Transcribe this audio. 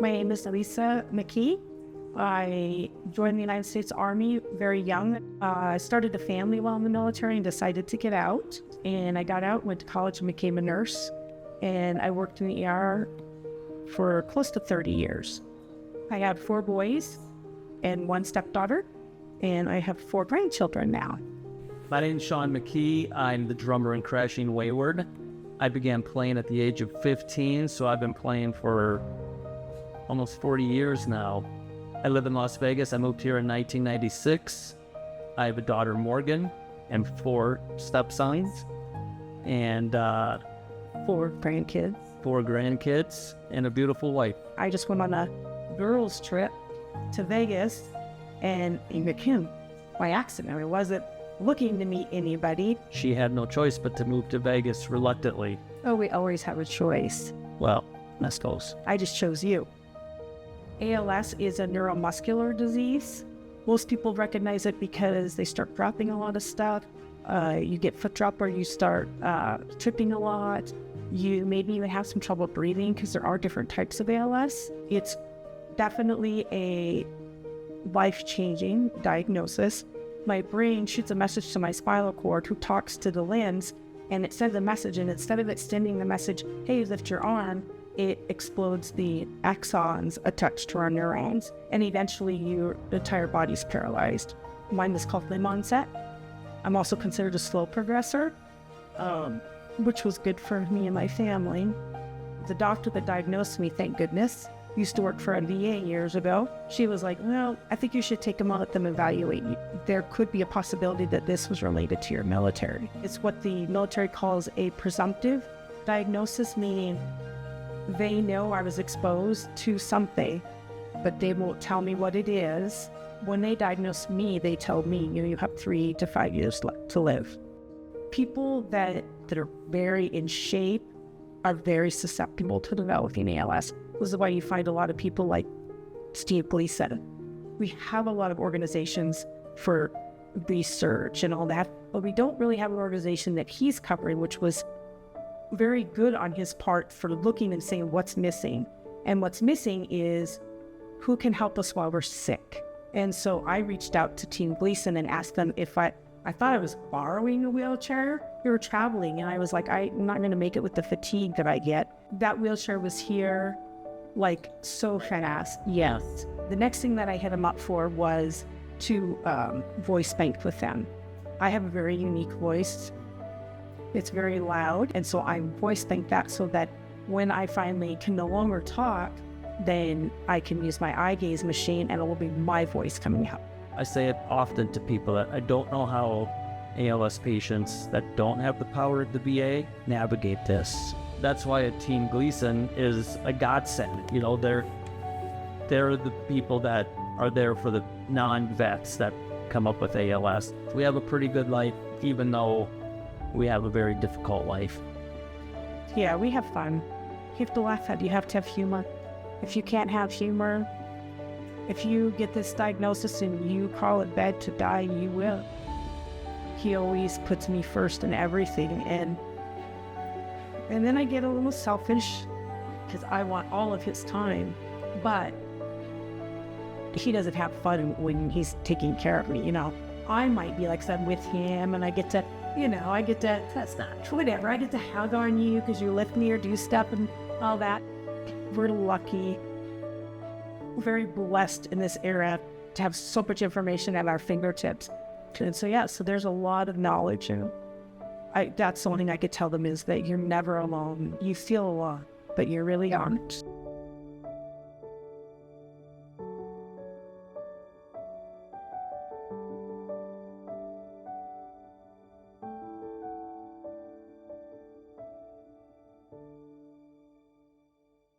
My name is Lisa McKee. I joined the United States Army very young. I started a family while in the military and decided to get out. And I got out, went to college and became a nurse. And I worked in the ER for close to 30 years. I have 4 boys and 1 stepdaughter, and I have 4 grandchildren now. My name is Shon McKee. I'm the drummer in Crashing Wayward. I began playing at the age of 15, so I've been playing for almost 40 years now. I live in Las Vegas. I moved here in 1996. I have a daughter, Morgan, and 4 stepsons, and 4 grandkids. 4 grandkids, and a beautiful wife. I just went on a girls' trip to Vegas, and I met him by accident. I wasn't looking to meet anybody. She had no choice but to move to Vegas reluctantly. Oh, we always have a choice. Well, that's close. I just chose you. ALS is a neuromuscular disease. Most people recognize it because they start dropping a lot of stuff. You get foot drop or you start tripping a lot. You maybe even have some trouble breathing because there are different types of ALS. It's definitely a life-changing diagnosis. My brain shoots a message to my spinal cord who talks to the lens, and it sends a message, and instead of it sending the message, hey, lift your arm, it explodes the axons attached to our neurons, and eventually your entire body's paralyzed. Mine is called limb onset. I'm also considered a slow progressor, which was good for me and my family. The doctor that diagnosed me, thank goodness, used to work for a VA years ago. She was like, well, I think you should take them out and evaluate you. There could be a possibility that this was related to your military. It's what the military calls a presumptive diagnosis, meaning they know I was exposed to something, but they won't tell me what it is. When they diagnose me, they tell me, you have 3 to 5 years to live. People that are very in shape are very susceptible to developing ALS. This is why you find a lot of people like Steve Gleason. We have a lot of organizations for research and all that, but we don't really have an organization that he's covering, which was very good on his part for looking and saying what's missing. And what's missing is who can help us while we're sick. And so I reached out to Team Gleason and asked them if I thought I was borrowing a wheelchair. We were traveling and I was like, I'm not gonna make it with the fatigue that I get. That wheelchair was here like so fast. Yes. The next thing that I hit him up for was to voice bank with them. I have a very unique voice. It's very loud. And so I voice bank that so that when I finally can no longer talk, then I can use my eye gaze machine and it will be my voice coming out. I say it often to people that I don't know how ALS patients that don't have the power of the VA navigate this. That's why a Team Gleason is a godsend. You know, they're the people that are there for the non-vets that come up with ALS. We have a pretty good life, even though we have a very difficult life. Yeah, we have fun. You have to laugh at it. You have to have humor. If you can't have humor, if you get this diagnosis and you call it bad to die, you will. He always puts me first in everything, and then I get a little selfish because I want all of his time, but he doesn't have fun when he's taking care of me, I might be like I'm with him and I get to, that's not whatever, I get to hug on you because you lift me or do stuff and all that. We're lucky. We're very blessed in this era to have so much information at our fingertips. And so there's a lot of knowledge, and that's the only thing I could tell them is that you're never alone. You feel alone, but you really aren't.